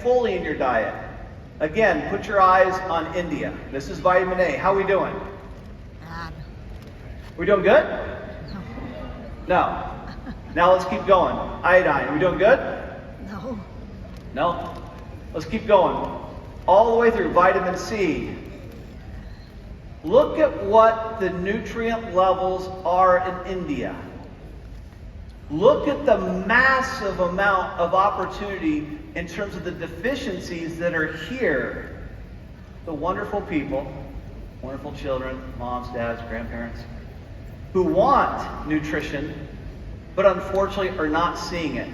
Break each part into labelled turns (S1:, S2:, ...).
S1: fully in your diet. Again, put your eyes on India. This is vitamin A. How are we doing?
S2: Bad.
S1: We doing good? No. Now let's keep going. Iodine. Are we doing good?
S2: No.
S1: No. Let's keep going. All the way through vitamin C. Look at what the nutrient levels are in India. Look at the massive amount of opportunity in terms of the deficiencies that are here. The wonderful people, wonderful children, moms, dads, grandparents, who want nutrition, but unfortunately are not seeing it.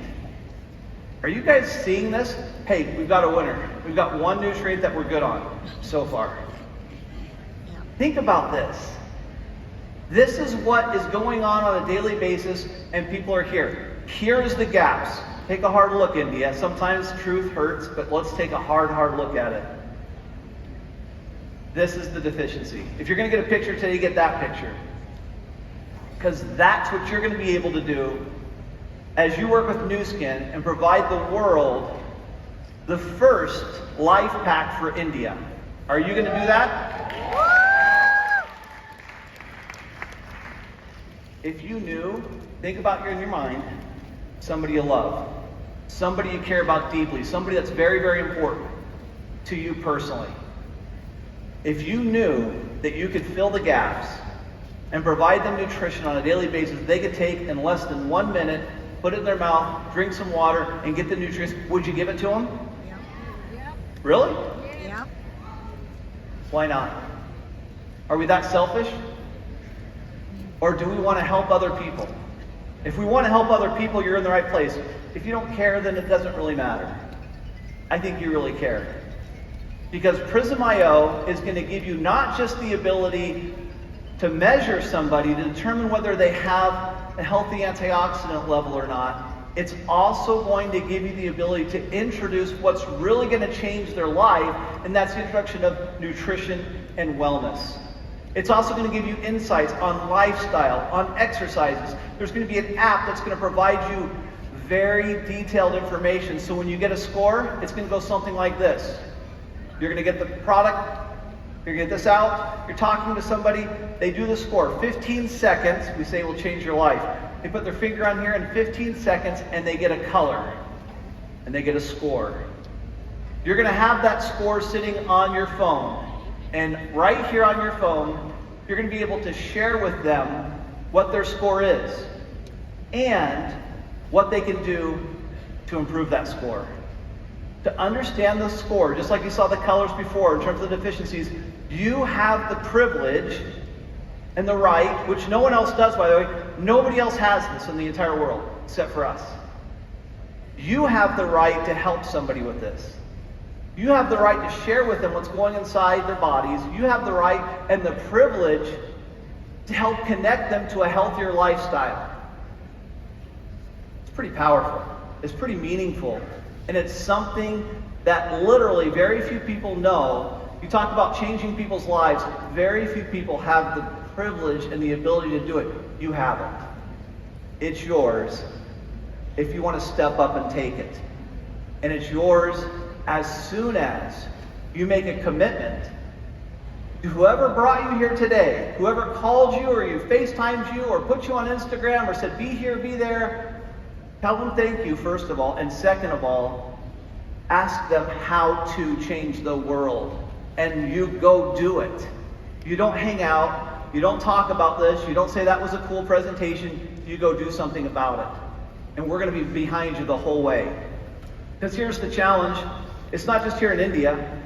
S1: Are you guys seeing this? Hey, we've got a winner. We've got one nutrient that we're good on so far.
S2: Yeah.
S1: Think about this. This is what is going on a daily basis, and people are here. Here's the gaps. Take a hard look, India. Sometimes truth hurts, but let's take a hard look at it. This is the deficiency. If you're going to get a picture today, get that picture. Because that's what you're going to be able to do as you work with Nu Skin and provide the world the first life pack for India. Are you going to do that? If you knew, think about in your mind, somebody you love, somebody you care about deeply, somebody that's very, very important to you personally. If you knew that you could fill the gaps and provide them nutrition on a daily basis, they could take in less than 1 minute, put it in their mouth, drink some water, and get the nutrients, would you give it to them?
S2: Yeah.
S1: Really?
S2: Yeah.
S1: Why not? Are we that selfish? Or do we want to help other people? If we want to help other people, you're in the right place. If you don't care, then it doesn't really matter. I think you really care. Because Prism.io is going to give you not just the ability to measure somebody to determine whether they have a healthy antioxidant level or not. It's also going to give you the ability to introduce what's really going to change their life, and that's the introduction of nutrition and wellness. It's also going to give you insights on lifestyle, on exercises. There's going to be an app that's going to provide you very detailed information. So when you get a score, it's going to go something like this. You're going to get the product, you're going to get this out, you're talking to somebody, they do the score. 15 seconds, we say will change your life. They put their finger on here in 15 seconds and they get a color. And they get a score. You're going to have that score sitting on your phone. And right here on your phone, you're going to be able to share with them what their score is and what they can do to improve that score. To understand the score, just like you saw the colors before in terms of deficiencies, you have the privilege and the right, which no one else does, by the way. Nobody else has this in the entire world except for us. You have the right to help somebody with this. You have the right to share with them what's going inside their bodies. You have the right and the privilege to help connect them to a healthier lifestyle. It's pretty powerful. It's pretty meaningful. And it's something that literally very few people know. You talk about changing people's lives. Very few people have the privilege and the ability to do it. You have it. It's yours if you want to step up and take it. And it's yours as soon as you make a commitment to whoever brought you here today, whoever called you or you FaceTimed you or put you on Instagram or said, be here, be there, tell them thank you, first of all. And second of all, ask them how to change the world. And you go do it. You don't hang out. You don't talk about this. You don't say that was a cool presentation. You go do something about it. And we're going to be behind you the whole way. Because here's the challenge. It's not just here in India.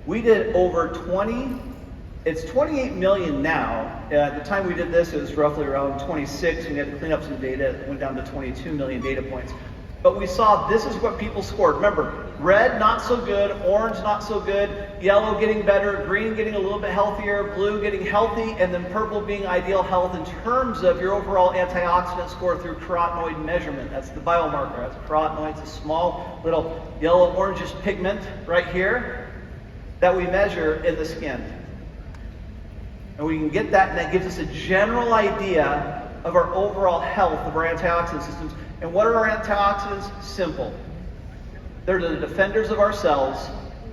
S1: We did over 28 million now. At the time we did this, it was roughly around 26. We had to clean up some data. It went down to 22 million data points. But we saw this is what people scored. Remember, red, not so good. Orange, not so good. Yellow, getting better. Green, getting a little bit healthier. Blue, getting healthy. And then purple being ideal health in terms of your overall antioxidant score through carotenoid measurement. That's the biomarker. That's carotenoids, a small little yellow-orangish pigment right here that we measure in the skin. And we can get that, and that gives us a general idea of our overall health of our antioxidant systems. And what are our antioxidants? Simple. They're the defenders of our cells.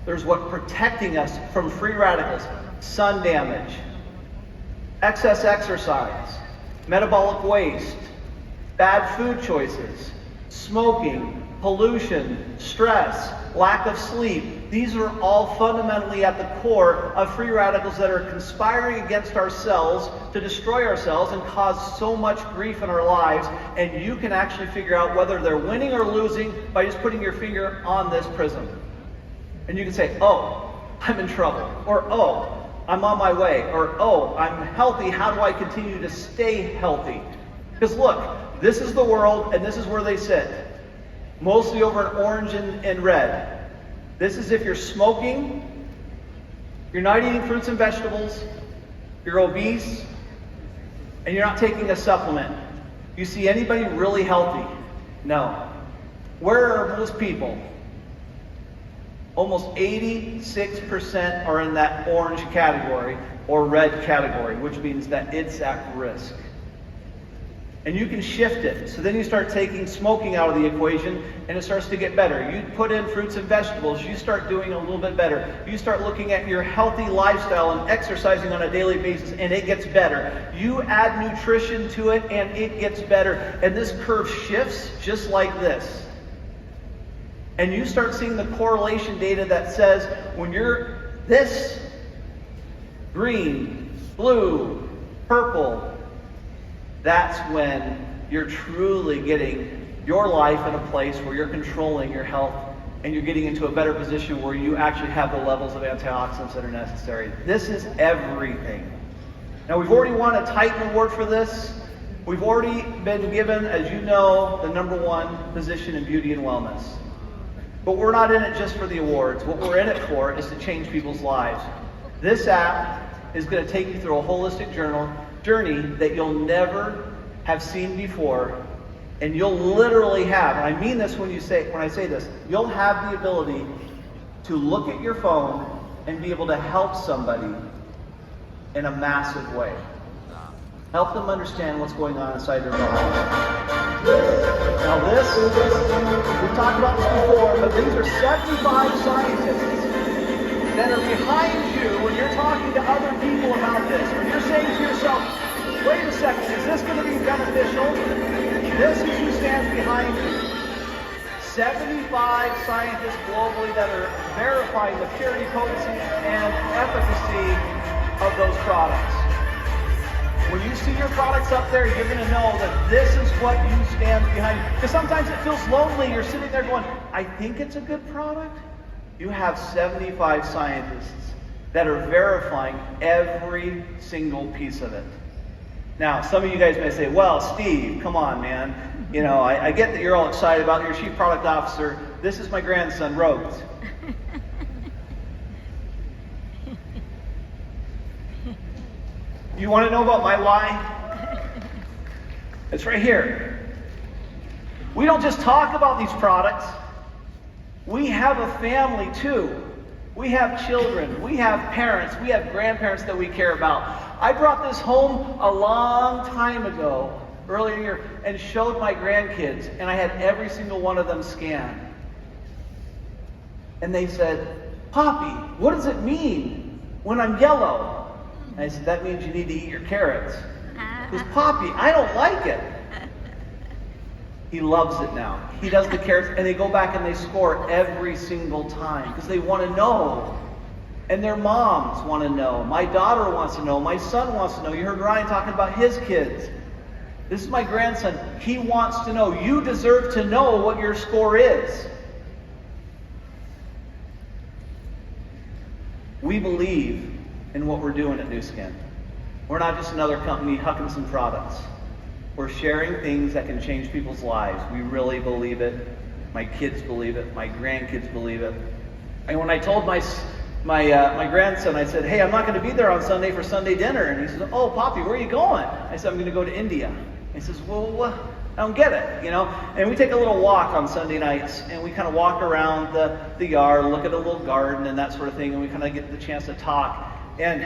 S1: There's what protecting us from free radicals, sun damage, excess exercise, metabolic waste, bad food choices, smoking, pollution, stress, lack of sleep. These are all fundamentally at the core of free radicals that are conspiring against our cells to destroy our cells and cause so much grief in our lives. And you can actually figure out whether they're winning or losing by just putting your finger on this prism. And you can say, oh, I'm in trouble. Or, oh, I'm on my way. Or, oh, I'm healthy. How do I continue to stay healthy? Because look, this is the world and this is where they sit. Mostly over in orange and red. This is if you're smoking, you're not eating fruits and vegetables, you're obese, and you're not taking a supplement. You see anybody really healthy? No. Where are most people? Almost 86% are in that orange category or red category, which means that it's at risk. And you can shift it. So then you start taking smoking out of the equation and it starts to get better. You put in fruits and vegetables, you start doing a little bit better. You start looking at your healthy lifestyle and exercising on a daily basis and it gets better. You add nutrition to it and it gets better. And this curve shifts just like this. And you start seeing the correlation data that says when you're this, green, blue, purple, that's when you're truly getting your life in a place where you're controlling your health and you're getting into a better position where you actually have the levels of antioxidants that are necessary. This is everything. Now, we've already won a Titan Award for this. We've already been given, as you know, the #1 position in beauty and wellness. But we're not in it just for the awards. What we're in it for is to change people's lives. This app is going to take you through a holistic journey that you'll never have seen before, and you'll literally have, and I mean this when I say this, you'll have the ability to look at your phone and be able to help somebody in a massive way. Help them understand what's going on inside their body. Now this, we've talked about this before, but these are 75 scientists that are behind you when you're talking to other people about this. When you're saying to yourself, wait a second, is this going to be beneficial? This is who stands behind you. 75 scientists globally that are verifying the purity, potency, and efficacy of those products. When you see your products up there, you're going to know that this is what you stand behind. Because sometimes it feels lonely. You're sitting there going, I think it's a good product. You have 75 scientists that are verifying every single piece of it. Now, some of you guys may say, well, Steve, come on, man. You know, I get that you're all excited about your chief product officer. This is my grandson, Rhodes. You want to know about my why? It's right here. We don't just talk about these products. We have a family too. We have children. We have parents. We have grandparents that we care about. I brought this home a long time ago, earlier in the year, and showed my grandkids, and I had every single one of them scanned. And they said, Poppy, what does it mean when I'm yellow? And I said, that means you need to eat your carrots. Because Poppy, I don't like it. He loves it now. He does the carrots, and they go back and they score every single time because they want to know. And their moms want to know. My daughter wants to know. My son wants to know. You heard Ryan talking about his kids. This is my grandson. He wants to know. You deserve to know what your score is. We believe in what we're doing at Nu Skin. We're not just another company hucking some products. We're sharing things that can change people's lives. We really believe it. My kids believe it. My grandkids believe it. And when I told my grandson, I said, hey, I'm not going to be there on Sunday for Sunday dinner. And he says, oh, Poppy, where are you going? I said, I'm going to go to India. He says, well, I don't get it, you know. And we take a little walk on Sunday nights, and we kind of walk around the yard, look at a little garden and that sort of thing, and we kind of get the chance to talk. And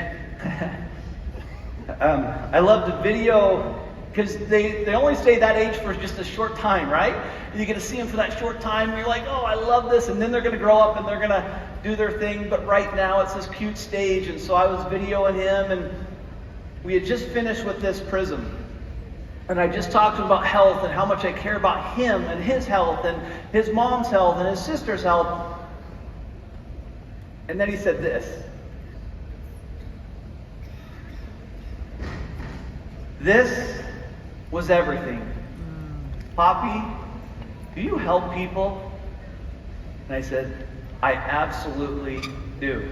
S1: I love the video Because they only stay that age for just a short time, right? And you get to see them for that short time, and you're like, oh, I love this. And then they're going to grow up and they're going to do their thing. But right now it's this cute stage. And so I was videoing him, and we had just finished with this prism. And I just talked to him about health and how much I care about him and his health and his mom's health and his sister's health. And then he said this. This was everything. Poppy, do you help people? And I said, I absolutely do.